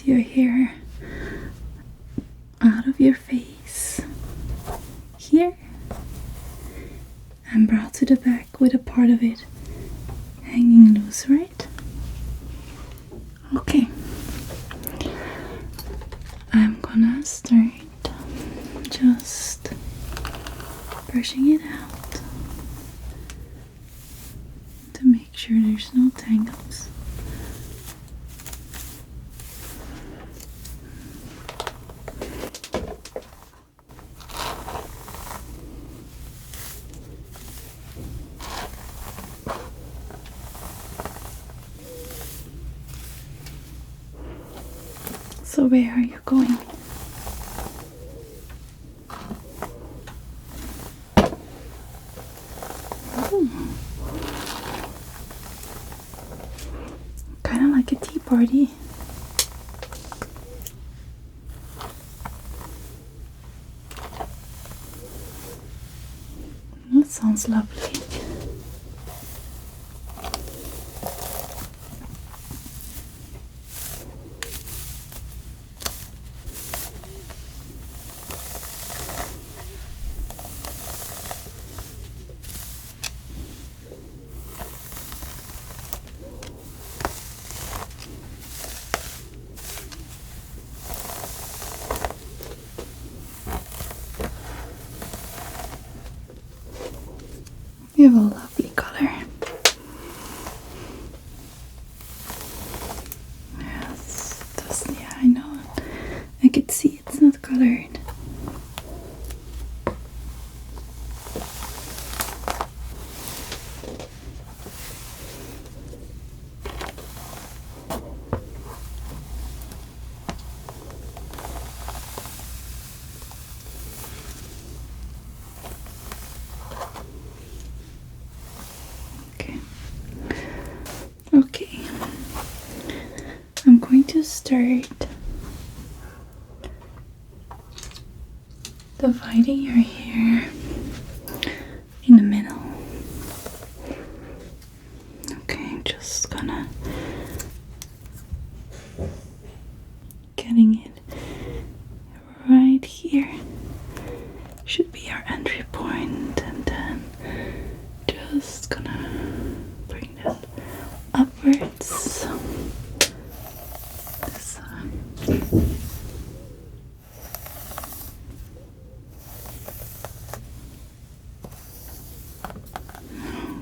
into your hair out of your face here and brought to the back with a part of it hanging loose, right? Okay. I'm gonna start just brushing it out to make sure there's no tangles. So where are you going? Kind of like a tea party. That sounds lovely. You have a lovely color. Yes, yeah, I know. I could see it's not colored. Okay, I'm going to start dividing your hair in the middle. Okay, I'm just gonna getting it right here. Should be our entry point, and then just gonna bring that upwards. This side.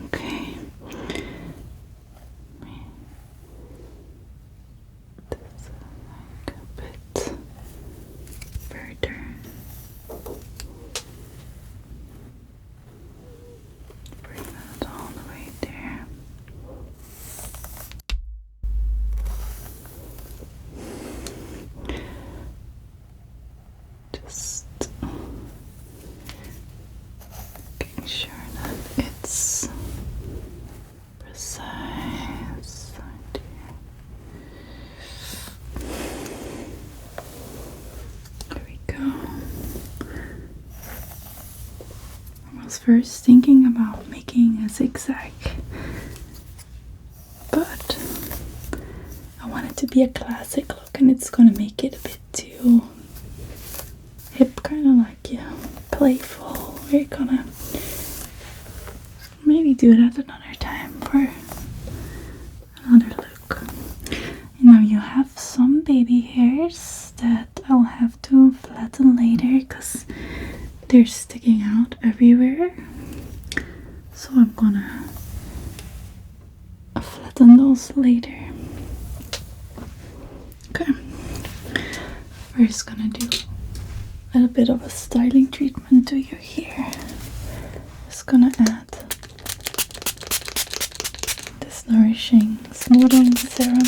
Okay. This like a bit further. Bring that all the way there. Just making sure that it's precise right here. There we go. I was first thinking about making a zigzag, but I want it to be a classic look, and it's gonna make it a bit too hip, kind of like, yeah, playful. We're gonna maybe do that another time for another look. You know, you have some baby hairs that I'll have to flatten later because they're sticking out everywhere. So I'm gonna flatten those later. Okay. First gonna do a little bit of a styling treatment to your hair. Just gonna add this nourishing smoothing serum.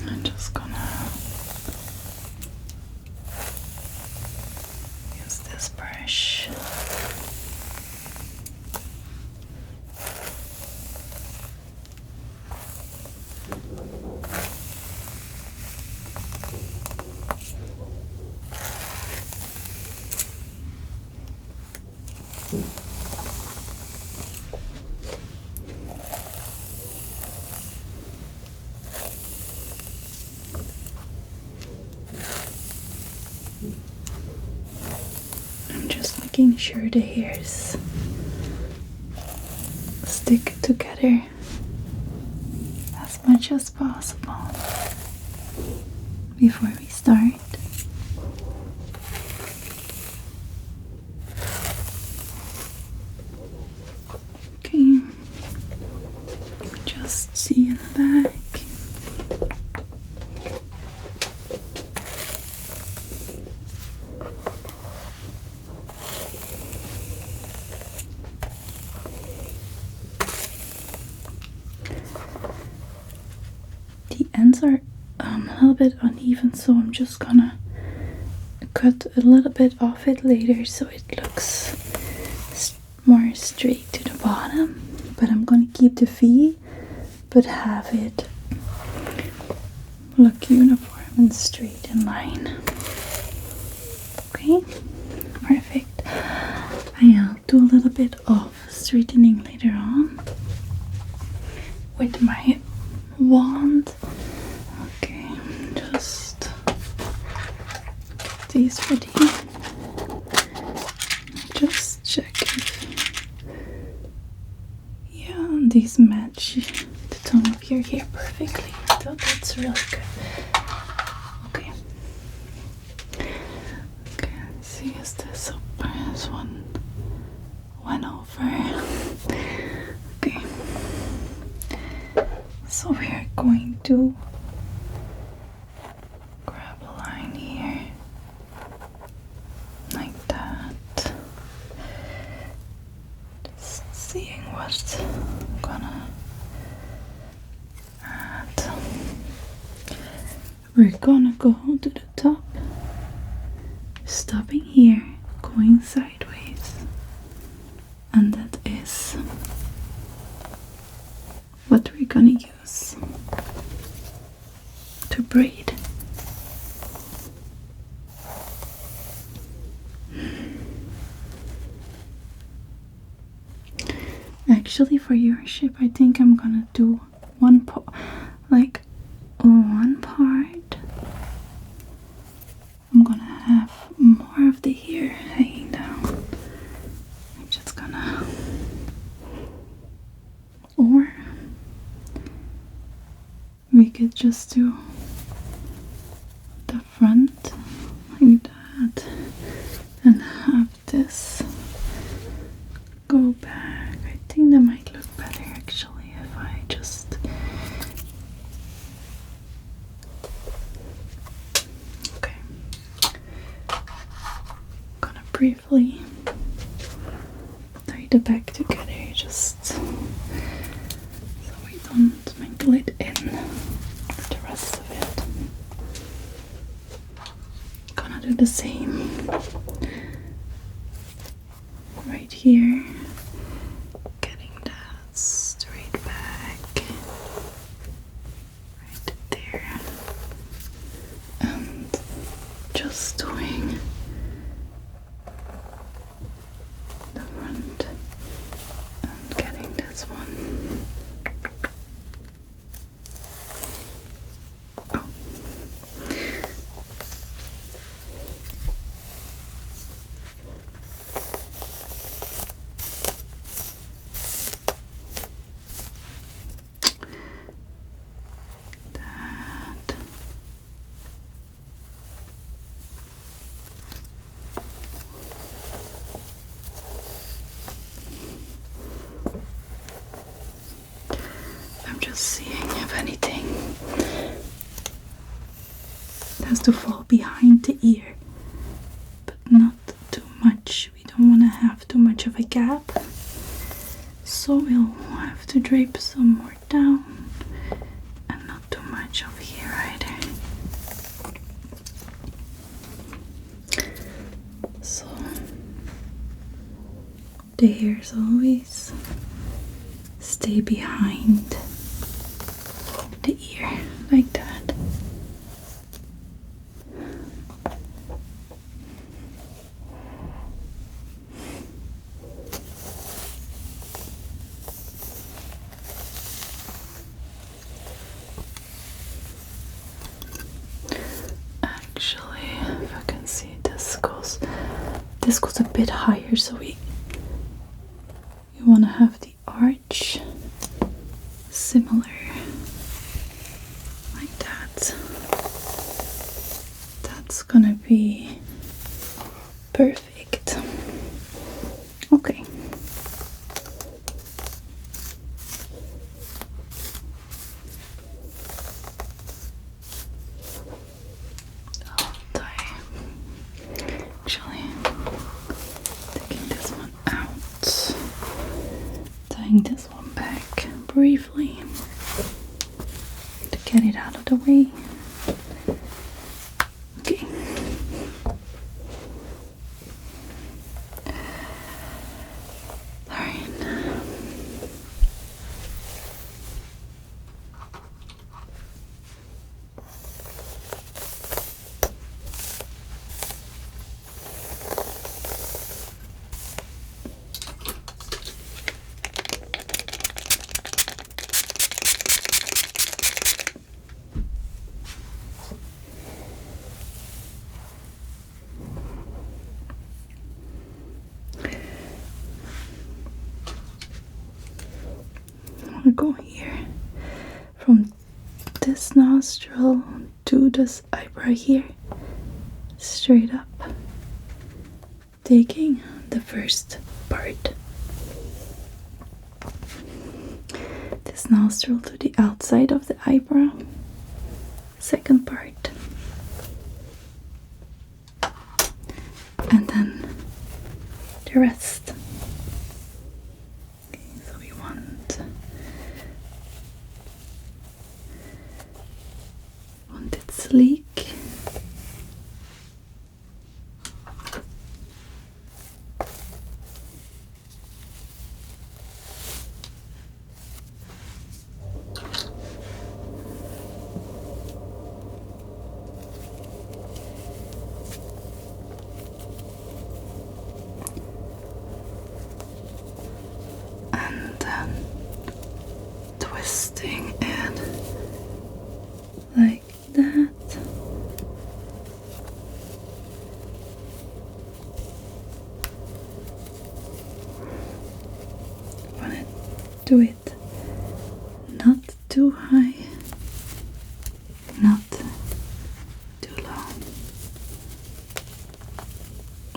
I'm just gonna use this brush. I'm just making sure the hairs stick together as much as possible before we start. Okay, just see in the back. The ends are a little bit uneven, so I'm just gonna cut a little bit off it later so it looks more straight to the bottom. But I'm gonna keep the V but have it look uniform and straight in line. Okay, perfect. I'll do a little bit of straightening later on with my wand. Okay, just these ready. Just check if these match the tone of your hair perfectly. So that's really good. Okay. Okay, let's see, is this up? This one went over. Okay. So we are going to grab a line here, like that. Just seeing what I'm gonna add. We're gonna go to the top, stopping here, going sideways, and that is what we're gonna use to braid. Actually, for your shape, I think I'm gonna do one part. I'm gonna have more of the hair hanging down. I'm just gonna, or we could just do the front like that and have this go back. I think that might look better actually if I just gonna briefly tie the back together just so we don't mingle it in with the rest of it. Gonna do the same right here, getting that straight back right there, and just doing the front and getting this one. Oh. That. I'm just seeing if anything has to fall behind the ear, but not too much. We don't want to have too much of a gap, so we'll have to drape some more down and not too much over here either. So the hairs always stay behind the ear like that. this goes a bit higher, so you want to have the arch similar like that. That's gonna be perfect. Okay. Actually, taking this one out, tying this one back briefly to get it out of the way. Okay. Alright. I'll go here from this nostril to this eyebrow here, straight up, taking the first part. This nostril to the outside of the eyebrow, second part, and then the rest. Okay, so we want it sleek. And then twisting it like that. Want to do it not too high, not too low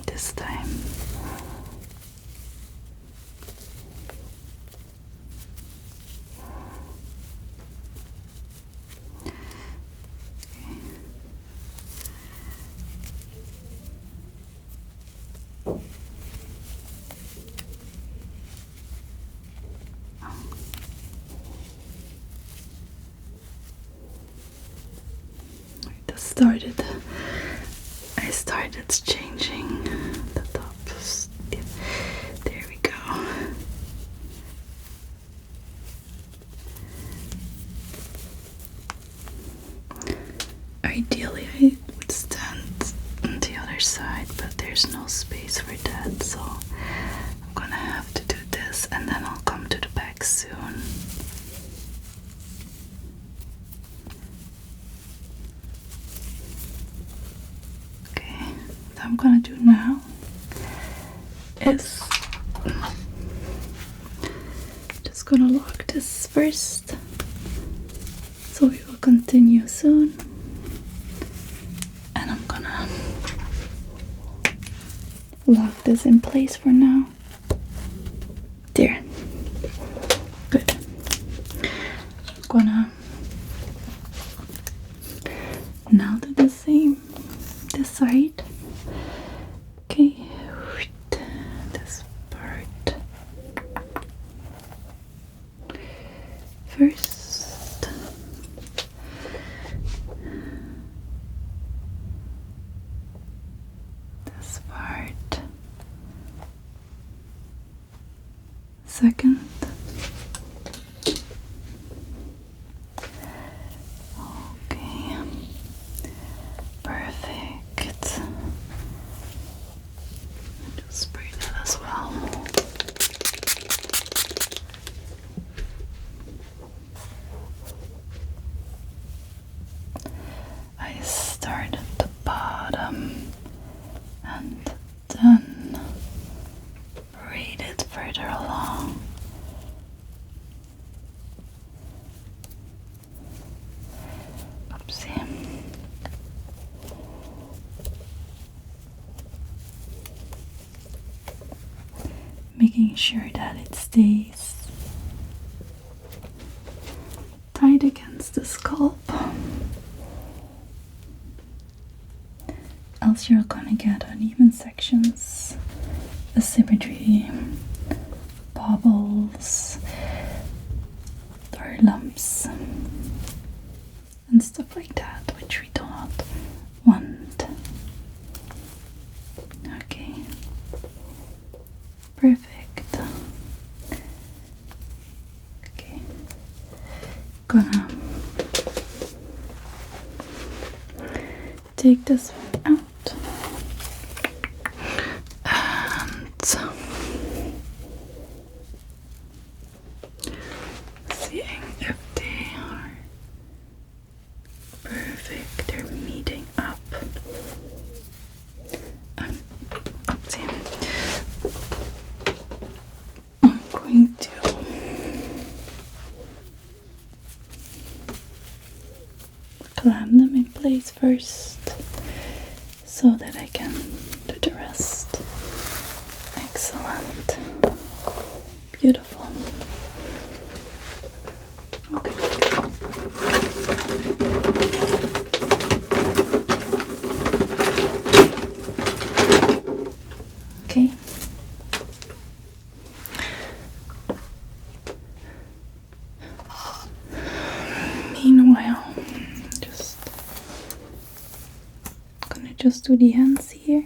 this time. I started changing the tops. There we go. Ideally I would stand on the other side, but there's no space for that, so I'm gonna have to do this and then I'll come to the back soon. What I'm gonna do now is just gonna lock this first, so we will continue soon, and I'm gonna lock this in place for now. There. Good. I'm gonna now do the same this side. Okay, this part first. This part second. Okay, perfect. Just spray that as well. I start at the bottom and then further along. Oopsie. Making sure that it stays tight against the scalp, else you're gonna get uneven sections, asymmetry, bobbles, or lumps, and stuff like that, which we do not want. Okay, perfect. Okay, gonna take this one out and seeing if they are perfect, they're meeting up. See, I'm going to clamp them in place first so that I can do the rest. Excellent. Beautiful. Okay. Okay. Meanwhile, just do the hands here.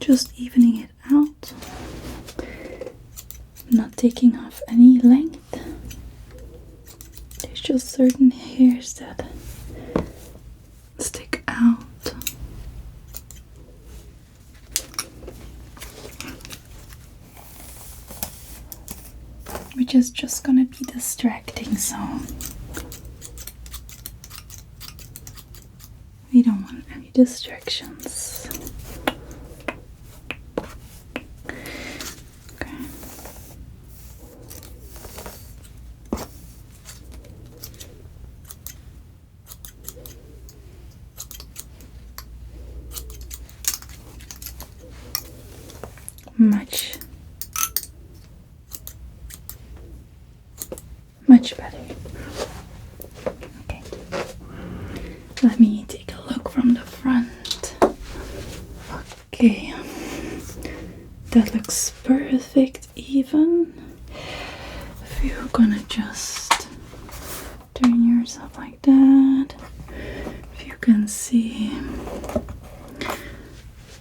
Just evening it out, not taking off any length. There's just certain hairs that stick out. Which is just gonna be distracting, so we don't want any distractions. Okay. Much better. Okay. Let me take a look from the front. Okay. That looks perfect even. If you're gonna just turn yourself like that, if you can see,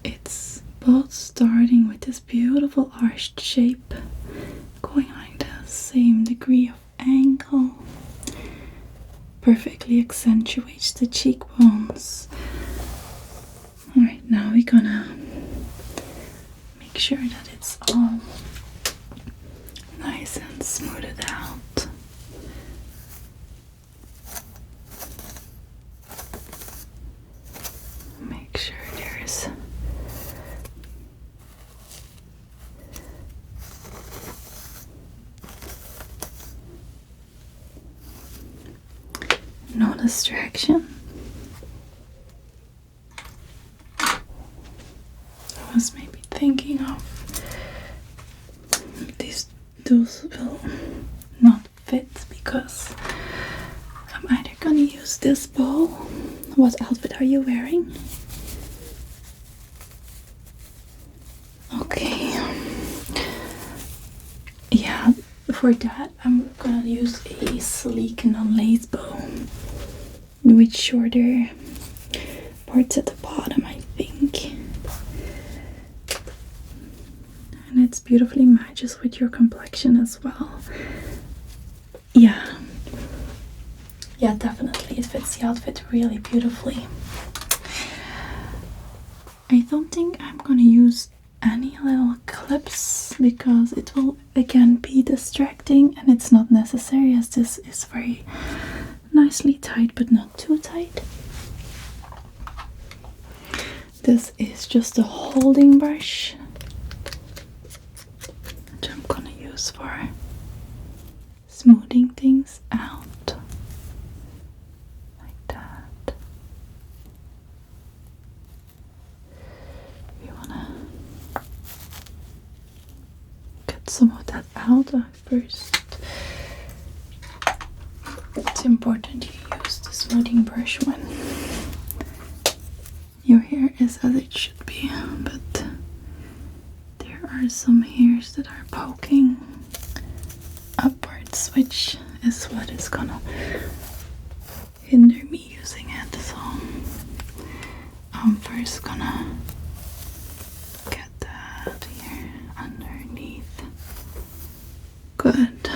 it's both starting with this beautiful arched shape, going like the same degree of angle, perfectly accentuates the cheekbones. Alright, now we're gonna make sure that it's all nice and smoothed out. Make sure there's no distraction. I was maybe thinking of those will not fit because I'm either gonna use this bow. What outfit are you wearing? Okay. Yeah, for that I'm gonna use a sleek non-lace bow with shorter parts at the bottom, I think. And it's beautifully matches with your complexion as well. Yeah, definitely it fits the outfit really beautifully. I don't think I'm gonna use any little clips because it will again be distracting, and it's not necessary as this is very nicely tight but not too tight. This is just a holding brush which I'm gonna use for smoothing things out like that. We wanna get some of that out first. It's important you use the smoothing brush when your hair is as it should be, but there are some hairs that are poking upwards, which is what is gonna hinder me using it. So I'm first gonna get that here underneath. Good.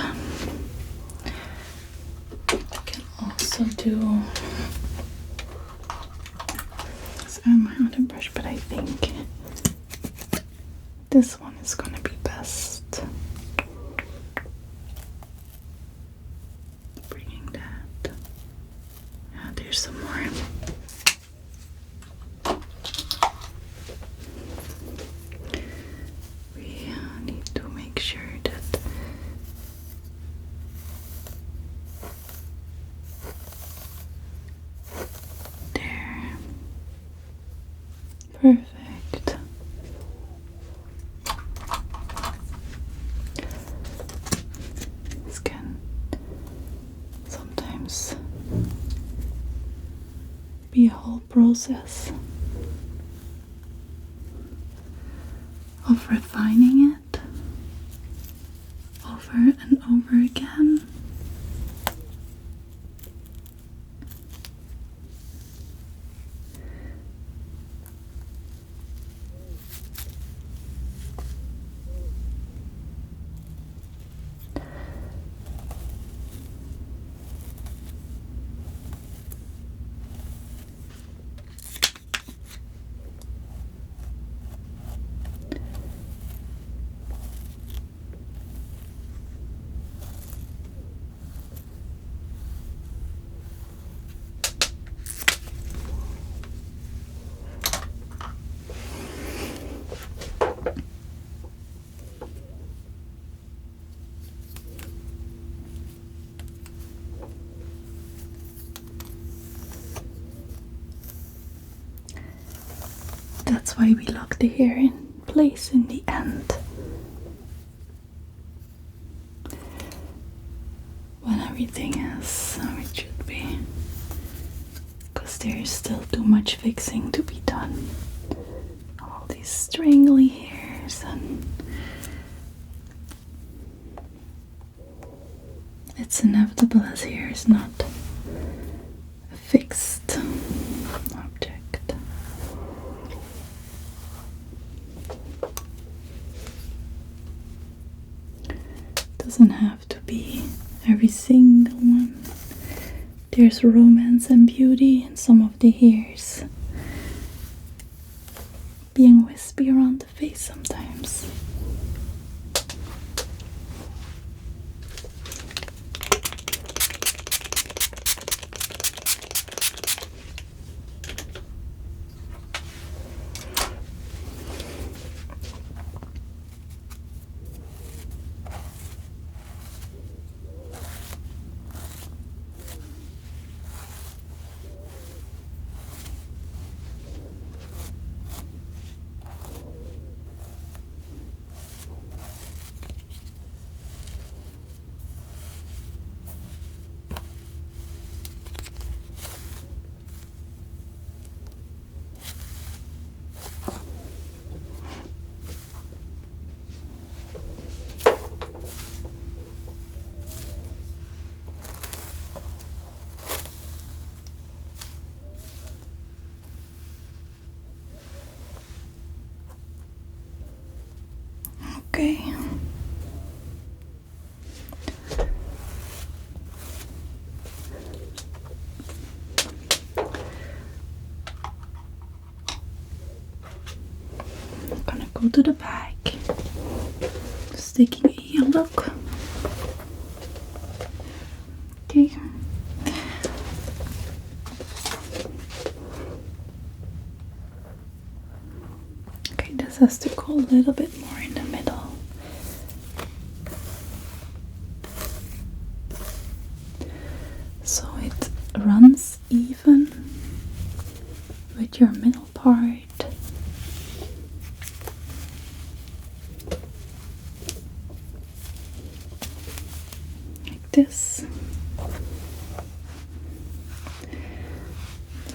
I can also do my other brush, but I think this one is gonna be best. Bringing that. Yeah, there's some more. We need to make sure that there. Perfect. This can sometimes be a whole process of refining it over and over again. That's why we lock the hair in place in the end. When everything is how it should be. Because there is still too much fixing to be done. All these strangly hairs, and it's inevitable as hair is not a fixed object. Doesn't have to be every single one. There's romance and beauty in some of the hairs being wispy around the face sometimes. Okay. go to the back, just taking a look. Okay. Okay, this has to go a little bit more in the middle. So it runs even with your middle part. Like this.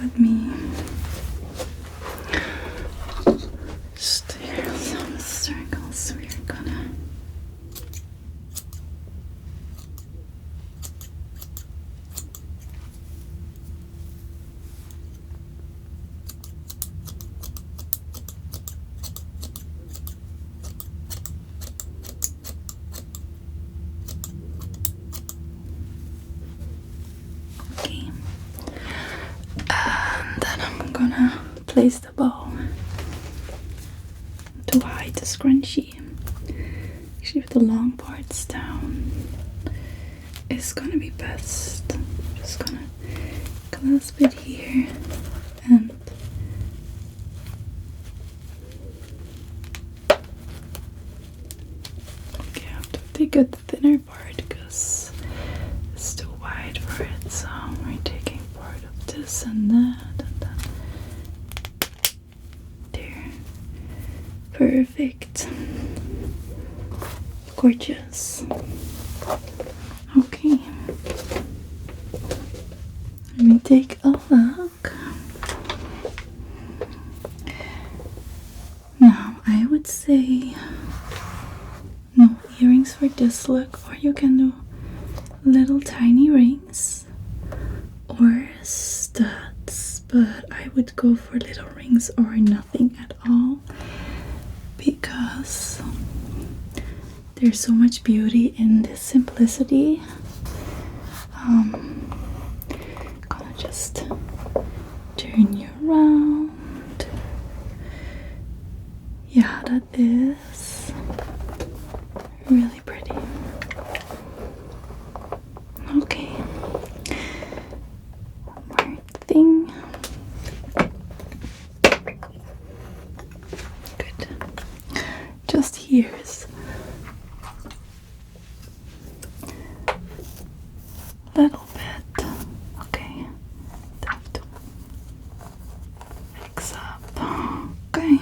Let me steer some circles. We're gonna okay. And then I'm gonna place the bow to hide the scrunchie. Actually, with the long parts down is gonna be best. I'm just gonna clasp it here and okay, I have to take a thinner part because it's too wide for it. So we're taking part of this and that, and then there. Perfect. Gorgeous. Okay. Let me take a look. Now, I would say no earrings for this look, or you can do little tiny rings or studs, but I would go for little rings or nothing at all because there's so much beauty in this simplicity. Gonna just turn you around. Yeah, that is really pretty. Okay. One more thing. Good. Just here's little bit. Okay. Have to fix up. Okay.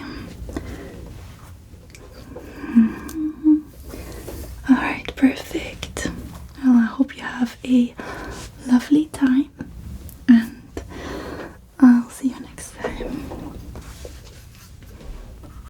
Alright, perfect. Well, I hope you have a